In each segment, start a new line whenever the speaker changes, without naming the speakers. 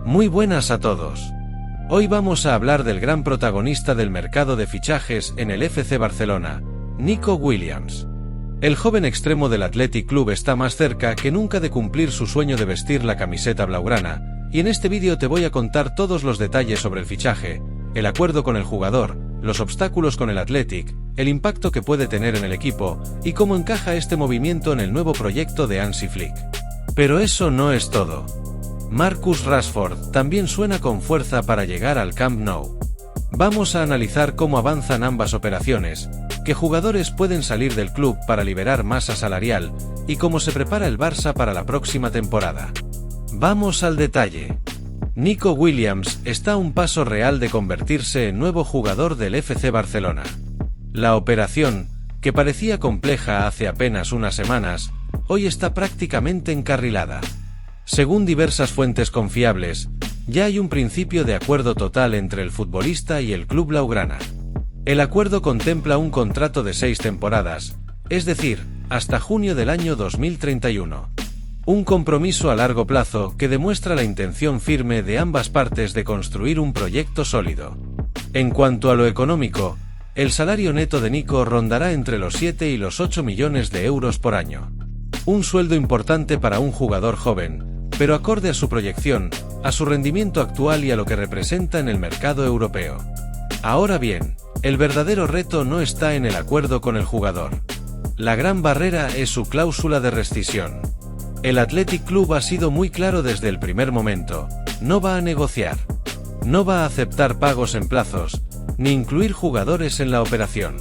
Muy buenas a todos. Hoy vamos a hablar del gran protagonista del mercado de fichajes en el FC Barcelona, Nico Williams. El joven extremo del Athletic Club está más cerca que nunca de cumplir su sueño de vestir la camiseta blaugrana, y en este vídeo te voy a contar todos los detalles sobre el fichaje, el acuerdo con el jugador, los obstáculos con el Athletic, el impacto que puede tener en el equipo, y cómo encaja este movimiento en el nuevo proyecto de Hansi Flick. Pero eso no es todo. Marcus Rashford también suena con fuerza para llegar al Camp Nou. Vamos a analizar cómo avanzan ambas operaciones, qué jugadores pueden salir del club para liberar masa salarial, y cómo se prepara el Barça para la próxima temporada. Vamos al detalle. Nico Williams está a un paso real de convertirse en nuevo jugador del FC Barcelona. La operación, que parecía compleja hace apenas unas semanas, hoy está prácticamente encarrilada. Según diversas fuentes confiables, ya hay un principio de acuerdo total entre el futbolista y el club blaugrana. El acuerdo contempla un contrato de 6 temporadas, es decir, hasta junio del año 2031. Un compromiso a largo plazo que demuestra la intención firme de ambas partes de construir un proyecto sólido. En cuanto a lo económico, el salario neto de Nico rondará entre los 7 y los 8 millones de euros por año. Un sueldo importante para un jugador joven, pero acorde a su proyección, a su rendimiento actual y a lo que representa en el mercado europeo. Ahora bien, el verdadero reto no está en el acuerdo con el jugador. La gran barrera es su cláusula de rescisión. El Athletic Club ha sido muy claro desde el primer momento: no va a negociar. No va a aceptar pagos en plazos, ni incluir jugadores en la operación.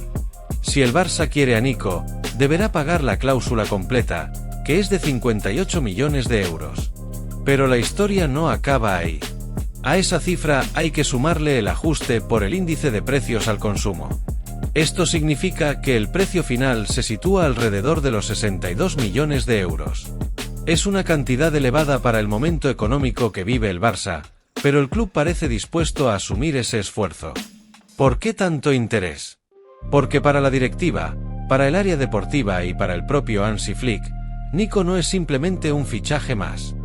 Si el Barça quiere a Nico, deberá pagar la cláusula completa, que es de 58 millones de euros. Pero la historia no acaba ahí. A esa cifra hay que sumarle el ajuste por el índice de precios al consumo. Esto significa que el precio final se sitúa alrededor de los 62 millones de euros. Es una cantidad elevada para el momento económico que vive el Barça, pero el club parece dispuesto a asumir ese esfuerzo. ¿Por qué tanto interés? Porque para la directiva, para el área deportiva y para el propio Hansi Flick, Nico no es simplemente un fichaje más.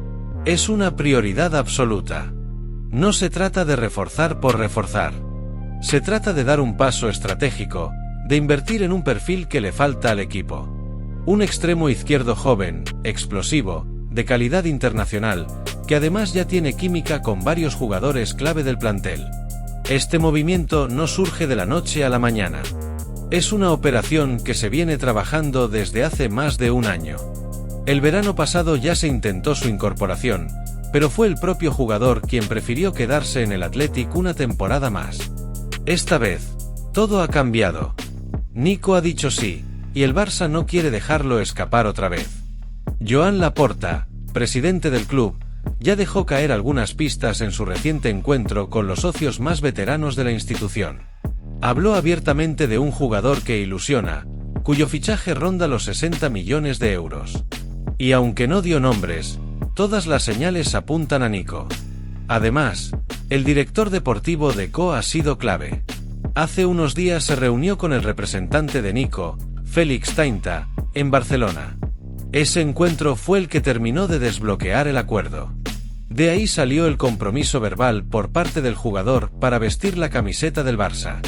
Es una prioridad absoluta. No se trata de reforzar por reforzar. Se trata de dar un paso estratégico, de invertir en un perfil que le falta al equipo. Un extremo izquierdo joven, explosivo, de calidad internacional, que además ya tiene química con varios jugadores clave del plantel. Este movimiento no surge de la noche a la mañana. Es una operación que se viene trabajando desde hace más de un año. El verano pasado ya se intentó su incorporación, pero fue el propio jugador quien prefirió quedarse en el Athletic una temporada más. Esta vez, todo ha cambiado. Nico ha dicho sí, y el Barça no quiere dejarlo escapar otra vez. Joan Laporta, presidente del club, ya dejó caer algunas pistas en su reciente encuentro con los socios más veteranos de la institución. Habló abiertamente de un jugador que ilusiona, cuyo fichaje ronda los 60 millones de euros. Y aunque no dio nombres, todas las señales apuntan a Nico. Además, el director deportivo de CO ha sido clave. Hace unos días se reunió con el representante de Nico, Félix Tainta, en Barcelona. Ese encuentro fue el que terminó de desbloquear el acuerdo. De ahí salió el compromiso verbal por parte del jugador para vestir la camiseta del Barça.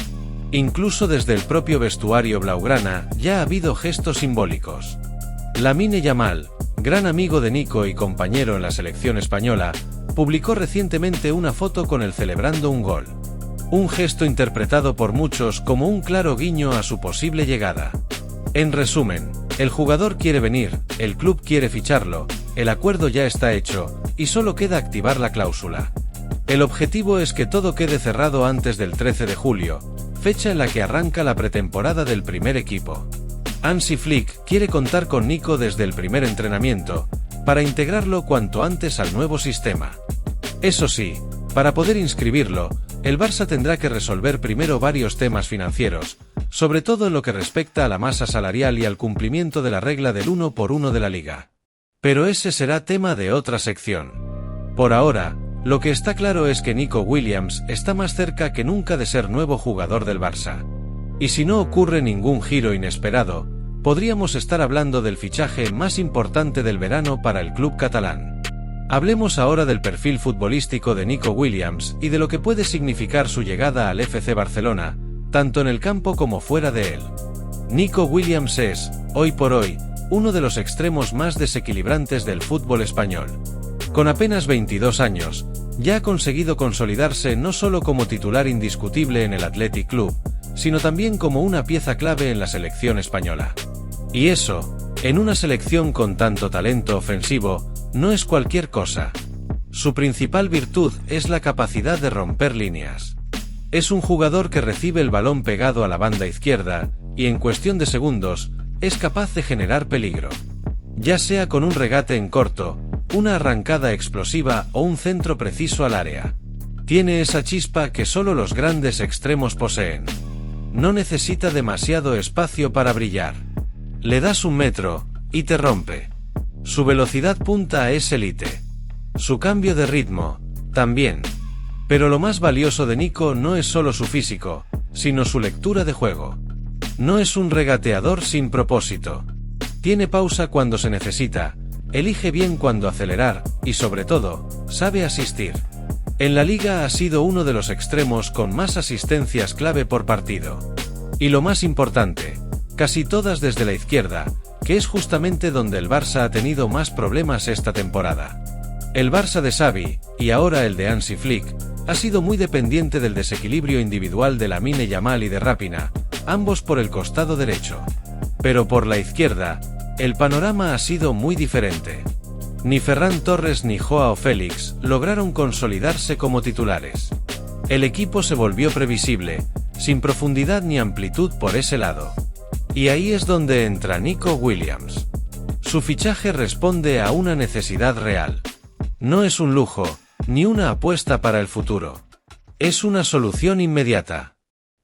Incluso desde el propio vestuario blaugrana ya ha habido gestos simbólicos. Lamine Yamal, gran amigo de Nico y compañero en la selección española, publicó recientemente una foto con él celebrando un gol. Un gesto interpretado por muchos como un claro guiño a su posible llegada. En resumen, el jugador quiere venir, el club quiere ficharlo, el acuerdo ya está hecho, y solo queda activar la cláusula. El objetivo es que todo quede cerrado antes del 13 de julio, fecha en la que arranca la pretemporada del primer equipo. Hansi Flick quiere contar con Nico desde el primer entrenamiento, para integrarlo cuanto antes al nuevo sistema. Eso sí, para poder inscribirlo, el Barça tendrá que resolver primero varios temas financieros, sobre todo en lo que respecta a la masa salarial y al cumplimiento de la regla del 1-por-1 de la liga. Pero ese será tema de otra sección. Por ahora, lo que está claro es que Nico Williams está más cerca que nunca de ser nuevo jugador del Barça. Y si no ocurre ningún giro inesperado, podríamos estar hablando del fichaje más importante del verano para el club catalán. Hablemos ahora del perfil futbolístico de Nico Williams y de lo que puede significar su llegada al FC Barcelona, tanto en el campo como fuera de él. Nico Williams es, hoy por hoy, uno de los extremos más desequilibrantes del fútbol español. Con apenas 22 años, ya ha conseguido consolidarse no solo como titular indiscutible en el Athletic Club, sino también como una pieza clave en la selección española. Y eso, en una selección con tanto talento ofensivo, no es cualquier cosa. Su principal virtud es la capacidad de romper líneas. Es un jugador que recibe el balón pegado a la banda izquierda, y en cuestión de segundos, es capaz de generar peligro. Ya sea con un regate en corto, una arrancada explosiva o un centro preciso al área. Tiene esa chispa que solo los grandes extremos poseen. No necesita demasiado espacio para brillar. Le das 1 metro, y te rompe. Su velocidad punta es élite. Su cambio de ritmo, también. Pero lo más valioso de Nico no es solo su físico, sino su lectura de juego. No es un regateador sin propósito. Tiene pausa cuando se necesita, elige bien cuándo acelerar, y sobre todo, sabe asistir. En la liga ha sido uno de los extremos con más asistencias clave por partido. Y lo más importante, casi todas desde la izquierda, que es justamente donde el Barça ha tenido más problemas esta temporada. El Barça de Xavi, y ahora el de Hansi Flick, ha sido muy dependiente del desequilibrio individual de Lamine Yamal y de Raphinha, ambos por el costado derecho. Pero por la izquierda, el panorama ha sido muy diferente. Ni Ferran Torres ni Joao Félix lograron consolidarse como titulares. El equipo se volvió previsible, sin profundidad ni amplitud por ese lado. Y ahí es donde entra Nico Williams. Su fichaje responde a una necesidad real. No es un lujo, ni una apuesta para el futuro. Es una solución inmediata.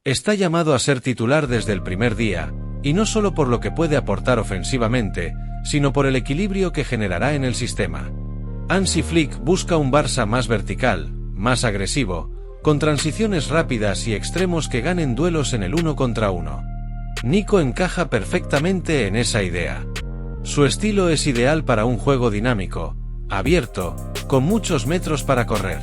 Está llamado a ser titular desde el primer día, y no solo por lo que puede aportar ofensivamente, sino por el equilibrio que generará en el sistema. Hansi Flick busca un Barça más vertical, más agresivo, con transiciones rápidas y extremos que ganen duelos en el 1 contra 1. Nico encaja perfectamente en esa idea. Su estilo es ideal para un juego dinámico, abierto, con muchos metros para correr.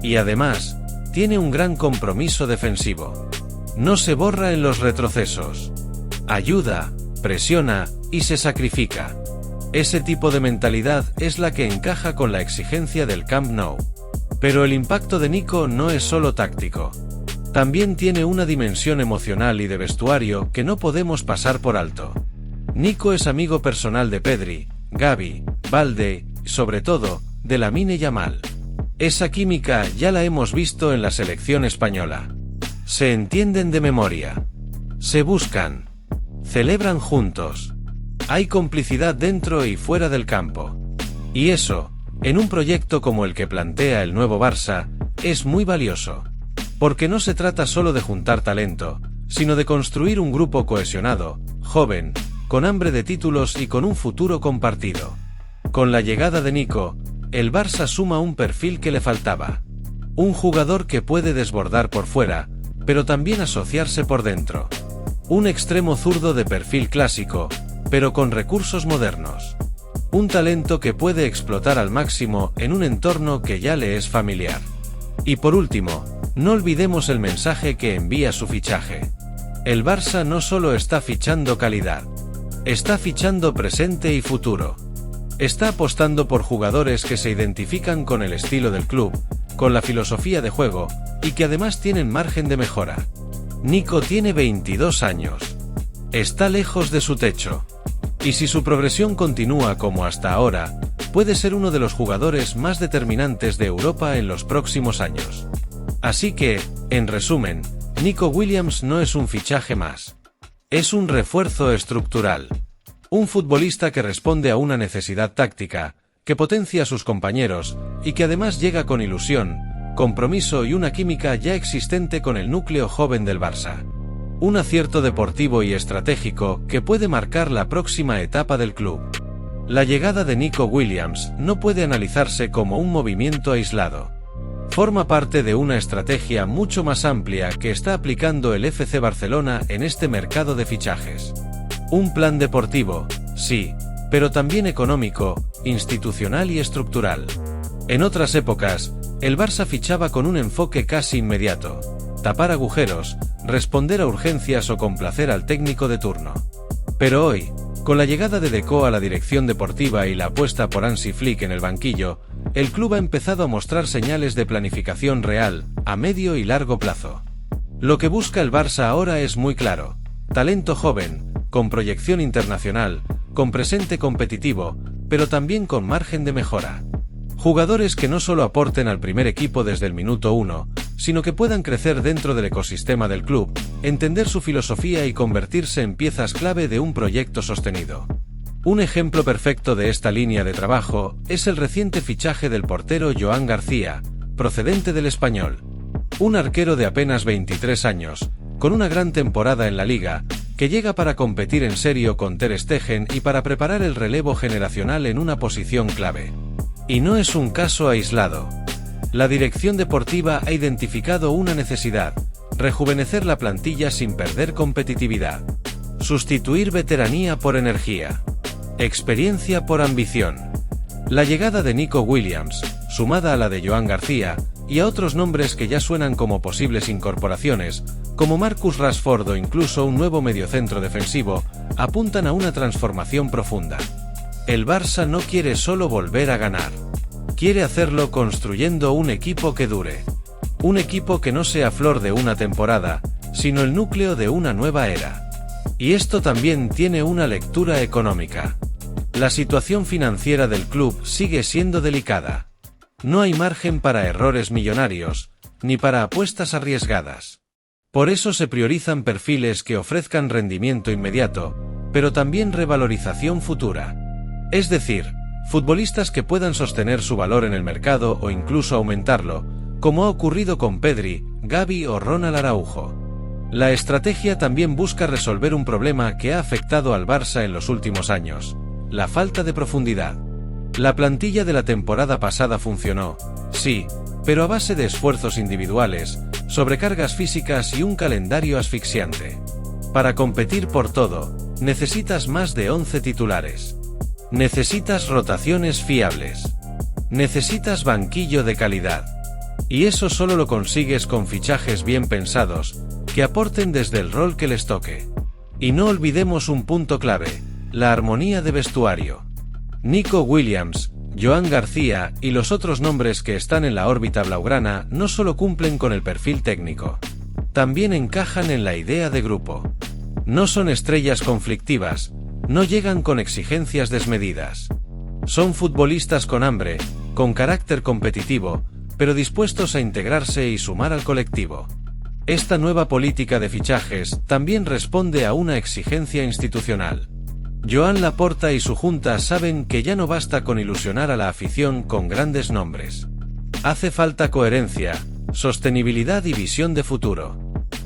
Y además, tiene un gran compromiso defensivo. No se borra en los retrocesos. Ayuda, presiona y se sacrifica. Ese tipo de mentalidad es la que encaja con la exigencia del Camp Nou. Pero el impacto de Nico no es solo táctico. También tiene una dimensión emocional y de vestuario que no podemos pasar por alto. Nico es amigo personal de Pedri, Gavi, Balde y, sobre todo, de Lamine Yamal. Esa química ya la hemos visto en la selección española. Se entienden de memoria. Se buscan. Celebran juntos. Hay complicidad dentro y fuera del campo. Y eso, en un proyecto como el que plantea el nuevo Barça, es muy valioso. Porque no se trata solo de juntar talento, sino de construir un grupo cohesionado, joven, con hambre de títulos y con un futuro compartido. Con la llegada de Nico, el Barça suma un perfil que le faltaba. Un jugador que puede desbordar por fuera, pero también asociarse por dentro. Un extremo zurdo de perfil clásico, pero con recursos modernos. Un talento que puede explotar al máximo en un entorno que ya le es familiar. Y por último, no olvidemos el mensaje que envía su fichaje. El Barça no solo está fichando calidad, está fichando presente y futuro. Está apostando por jugadores que se identifican con el estilo del club, con la filosofía de juego, y que además tienen margen de mejora. Nico tiene 22 años. Está lejos de su techo. Y si su progresión continúa como hasta ahora, puede ser uno de los jugadores más determinantes de Europa en los próximos años. Así que, en resumen, Nico Williams no es un fichaje más. Es un refuerzo estructural. Un futbolista que responde a una necesidad táctica, que potencia a sus compañeros, y que además llega con ilusión, compromiso y una química ya existente con el núcleo joven del Barça. Un acierto deportivo y estratégico que puede marcar la próxima etapa del club. La llegada de Nico Williams no puede analizarse como un movimiento aislado. Forma parte de una estrategia mucho más amplia que está aplicando el FC Barcelona en este mercado de fichajes. Un plan deportivo, sí, pero también económico, institucional y estructural. En otras épocas, el Barça fichaba con un enfoque casi inmediato: tapar agujeros, responder a urgencias o complacer al técnico de turno. Pero hoy, con la llegada de Deco a la dirección deportiva y la apuesta por Hansi Flick en el banquillo, el club ha empezado a mostrar señales de planificación real, a medio y largo plazo. Lo que busca el Barça ahora es muy claro: talento joven, con proyección internacional, con presente competitivo, pero también con margen de mejora. Jugadores que no solo aporten al primer equipo desde el minuto 1, sino que puedan crecer dentro del ecosistema del club, entender su filosofía y convertirse en piezas clave de un proyecto sostenido. Un ejemplo perfecto de esta línea de trabajo es el reciente fichaje del portero Joan García, procedente del Español. Un arquero de apenas 23 años, con una gran temporada en la liga, que llega para competir en serio con Ter Stegen y para preparar el relevo generacional en una posición clave. Y no es un caso aislado. La dirección deportiva ha identificado una necesidad: rejuvenecer la plantilla sin perder competitividad. Sustituir veteranía por energía. Experiencia por ambición. La llegada de Nico Williams, sumada a la de Joan García, y a otros nombres que ya suenan como posibles incorporaciones, como Marcus Rashford o incluso un nuevo mediocentro defensivo, apuntan a una transformación profunda. El Barça no quiere solo volver a ganar. Quiere hacerlo construyendo un equipo que dure. Un equipo que no sea flor de una temporada, sino el núcleo de una nueva era. Y esto también tiene una lectura económica. La situación financiera del club sigue siendo delicada. No hay margen para errores millonarios, ni para apuestas arriesgadas. Por eso se priorizan perfiles que ofrezcan rendimiento inmediato, pero también revalorización futura. Es decir, futbolistas que puedan sostener su valor en el mercado o incluso aumentarlo, como ha ocurrido con Pedri, Gavi o Ronald Araujo. La estrategia también busca resolver un problema que ha afectado al Barça en los últimos años: la falta de profundidad. La plantilla de la temporada pasada funcionó, sí, pero a base de esfuerzos individuales, sobrecargas físicas y un calendario asfixiante. Para competir por todo, necesitas más de 11 titulares. Necesitas rotaciones fiables. Necesitas banquillo de calidad. Y eso solo lo consigues con fichajes bien pensados, que aporten desde el rol que les toque. Y no olvidemos un punto clave: la armonía de vestuario. Nico Williams, Joan García y los otros nombres que están en la órbita blaugrana no solo cumplen con el perfil técnico, también encajan en la idea de grupo. No son estrellas conflictivas, no llegan con exigencias desmedidas. Son futbolistas con hambre, con carácter competitivo, pero dispuestos a integrarse y sumar al colectivo. Esta nueva política de fichajes también responde a una exigencia institucional. Joan Laporta y su junta saben que ya no basta con ilusionar a la afición con grandes nombres. Hace falta coherencia, sostenibilidad y visión de futuro.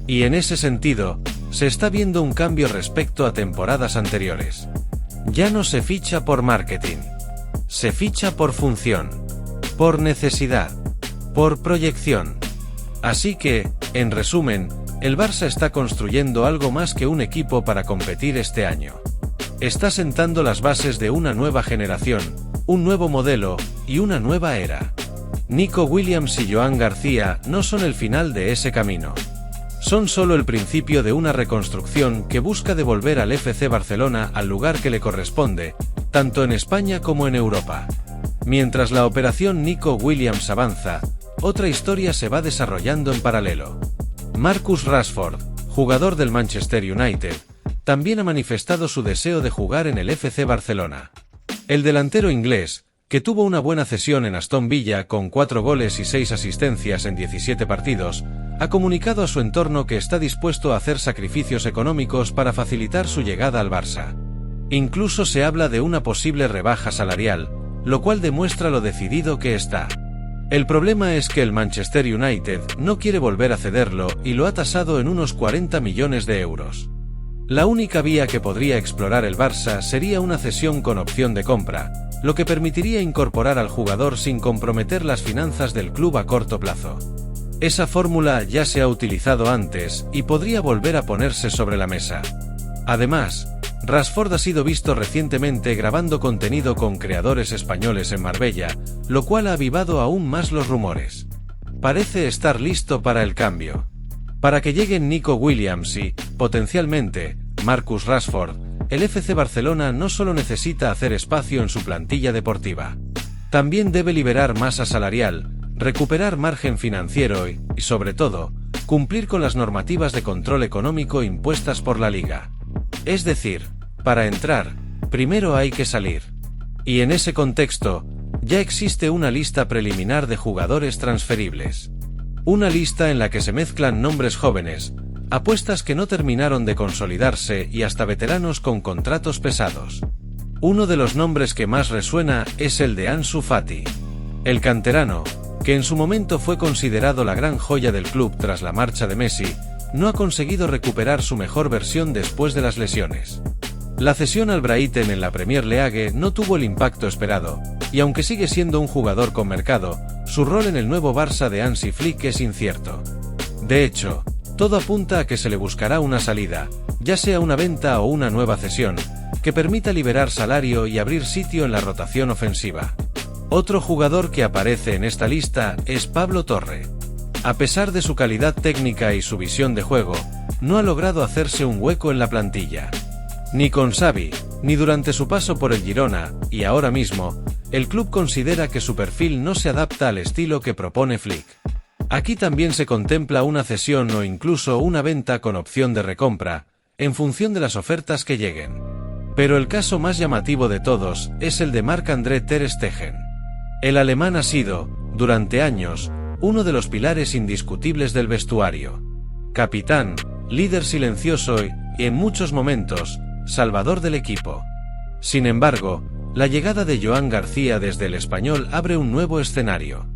Y en ese sentido, se está viendo un cambio respecto a temporadas anteriores. Ya no se ficha por marketing. Se ficha por función, por necesidad, por proyección. Así que, en resumen, el Barça está construyendo algo más que un equipo para competir este año. Está sentando las bases de una nueva generación, un nuevo modelo y una nueva era. Nico Williams y Joan García no son el final de ese camino. Son solo el principio de una reconstrucción que busca devolver al FC Barcelona al lugar que le corresponde, tanto en España como en Europa. Mientras la operación Nico Williams avanza, otra historia se va desarrollando en paralelo. Marcus Rashford, jugador del Manchester United, también ha manifestado su deseo de jugar en el FC Barcelona. El delantero inglés, que tuvo una buena cesión en Aston Villa con 4 goles y 6 asistencias en 17 partidos, ha comunicado a su entorno que está dispuesto a hacer sacrificios económicos para facilitar su llegada al Barça. Incluso se habla de una posible rebaja salarial, lo cual demuestra lo decidido que está. El problema es que el Manchester United no quiere volver a cederlo y lo ha tasado en unos 40 millones de euros. La única vía que podría explorar el Barça sería una cesión con opción de compra, lo que permitiría incorporar al jugador sin comprometer las finanzas del club a corto plazo. Esa fórmula ya se ha utilizado antes y podría volver a ponerse sobre la mesa. Además, Rashford ha sido visto recientemente grabando contenido con creadores españoles en Marbella, lo cual ha avivado aún más los rumores. Parece estar listo para el cambio. Para que lleguen Nico Williams y, potencialmente, Marcus Rashford, el FC Barcelona no solo necesita hacer espacio en su plantilla deportiva. También debe liberar masa salarial, recuperar margen financiero y, sobre todo, cumplir con las normativas de control económico impuestas por la Liga. Es decir, para entrar, primero hay que salir. Y en ese contexto, ya existe una lista preliminar de jugadores transferibles. Una lista en la que se mezclan nombres jóvenes, apuestas que no terminaron de consolidarse y hasta veteranos con contratos pesados. Uno de los nombres que más resuena es el de Ansu Fati. El canterano, que en su momento fue considerado la gran joya del club tras la marcha de Messi, no ha conseguido recuperar su mejor versión después de las lesiones. La cesión al Brighton en la Premier League no tuvo el impacto esperado, y aunque sigue siendo un jugador con mercado, su rol en el nuevo Barça de Hansi Flick es incierto. De hecho, todo apunta a que se le buscará una salida, ya sea una venta o una nueva cesión, que permita liberar salario y abrir sitio en la rotación ofensiva. Otro jugador que aparece en esta lista es Pablo Torre. A pesar de su calidad técnica y su visión de juego, no ha logrado hacerse un hueco en la plantilla. Ni con Xavi, ni durante su paso por el Girona, y ahora mismo, el club considera que su perfil no se adapta al estilo que propone Flick. Aquí también se contempla una cesión o incluso una venta con opción de recompra, en función de las ofertas que lleguen. Pero el caso más llamativo de todos es el de Marc-André ter Stegen. El alemán ha sido, durante años, uno de los pilares indiscutibles del vestuario. Capitán, líder silencioso y, en muchos momentos, salvador del equipo. Sin embargo, la llegada de Joan García desde el Español abre un nuevo escenario.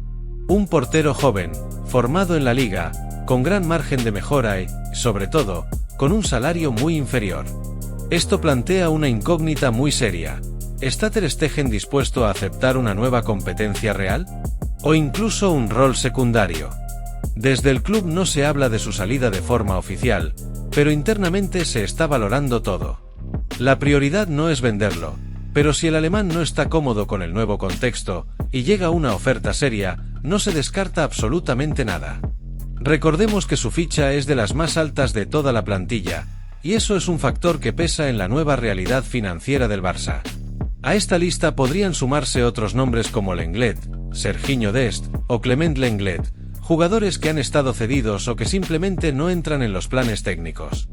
Un portero joven, formado en la liga, con gran margen de mejora y, sobre todo, con un salario muy inferior. Esto plantea una incógnita muy seria. ¿Está ter Stegen dispuesto a aceptar una nueva competencia real? ¿O incluso un rol secundario? Desde el club no se habla de su salida de forma oficial, pero internamente se está valorando todo. La prioridad no es venderlo, pero si el alemán no está cómodo con el nuevo contexto, y llega una oferta seria, no se descarta absolutamente nada. Recordemos que su ficha es de las más altas de toda la plantilla, y eso es un factor que pesa en la nueva realidad financiera del Barça. A esta lista podrían sumarse otros nombres como Lenglet, Serginho Dest o Clement Lenglet, jugadores que han estado cedidos o que simplemente no entran en los planes técnicos.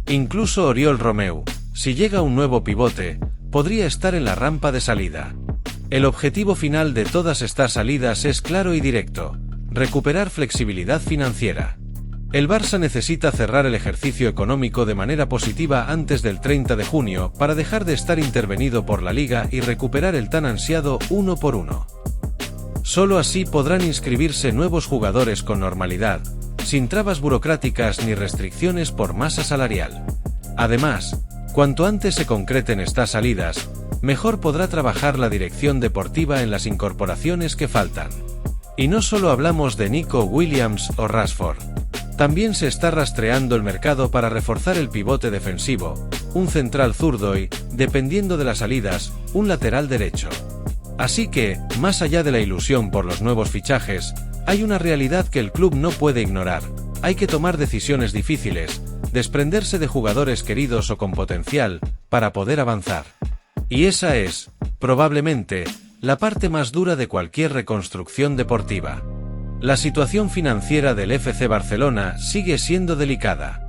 Incluso Oriol Romeu, si llega un nuevo pivote, podría estar en la rampa de salida. El objetivo final de todas estas salidas es claro y directo: recuperar flexibilidad financiera. El Barça necesita cerrar el ejercicio económico de manera positiva antes del 30 de junio para dejar de estar intervenido por la Liga y recuperar el tan ansiado 1 por 1. Solo así podrán inscribirse nuevos jugadores con normalidad, sin trabas burocráticas ni restricciones por masa salarial. Además, cuanto antes se concreten estas salidas, mejor podrá trabajar la dirección deportiva en las incorporaciones que faltan. Y no solo hablamos de Nico Williams o Rashford. También se está rastreando el mercado para reforzar el pivote defensivo, un central zurdo y, dependiendo de las salidas, un lateral derecho. Así que, más allá de la ilusión por los nuevos fichajes, hay una realidad que el club no puede ignorar: hay que tomar decisiones difíciles, desprenderse de jugadores queridos o con potencial, para poder avanzar. Y esa es, probablemente, la parte más dura de cualquier reconstrucción deportiva. La situación financiera del FC Barcelona sigue siendo delicada.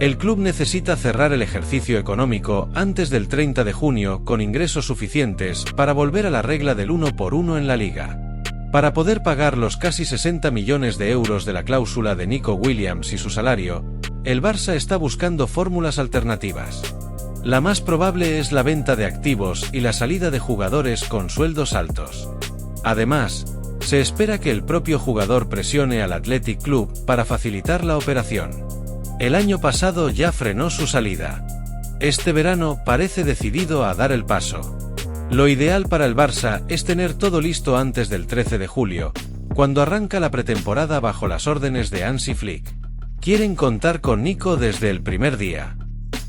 El club necesita cerrar el ejercicio económico antes del 30 de junio con ingresos suficientes para volver a la regla del 1 por 1 en la Liga. Para poder pagar los casi 60 millones de euros de la cláusula de Nico Williams y su salario, el Barça está buscando fórmulas alternativas. La más probable es la venta de activos y la salida de jugadores con sueldos altos. Además, se espera que el propio jugador presione al Athletic Club para facilitar la operación. El año pasado ya frenó su salida. Este verano parece decidido a dar el paso. Lo ideal para el Barça es tener todo listo antes del 13 de julio, cuando arranca la pretemporada bajo las órdenes de Hansi Flick. Quieren contar con Nico desde el primer día.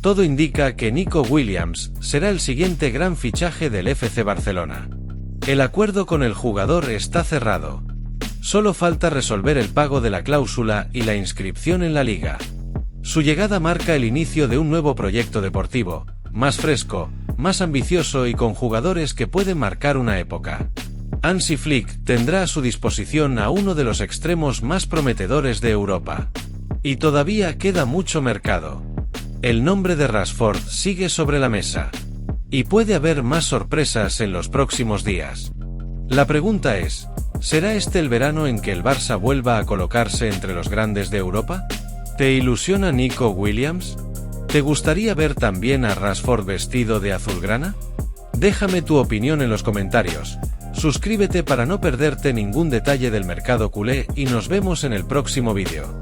Todo indica que Nico Williams será el siguiente gran fichaje del FC Barcelona. El acuerdo con el jugador está cerrado. Solo falta resolver el pago de la cláusula y la inscripción en la liga. Su llegada marca el inicio de un nuevo proyecto deportivo, más fresco, más ambicioso y con jugadores que pueden marcar una época. Hansi Flick tendrá a su disposición a uno de los extremos más prometedores de Europa. Y todavía queda mucho mercado. El nombre de Rashford sigue sobre la mesa. Y puede haber más sorpresas en los próximos días. La pregunta es, ¿será este el verano en que el Barça vuelva a colocarse entre los grandes de Europa? ¿Te ilusiona Nico Williams? ¿Te gustaría ver también a Rashford vestido de azulgrana? Déjame tu opinión en los comentarios. Suscríbete para no perderte ningún detalle del mercado culé y nos vemos en el próximo vídeo.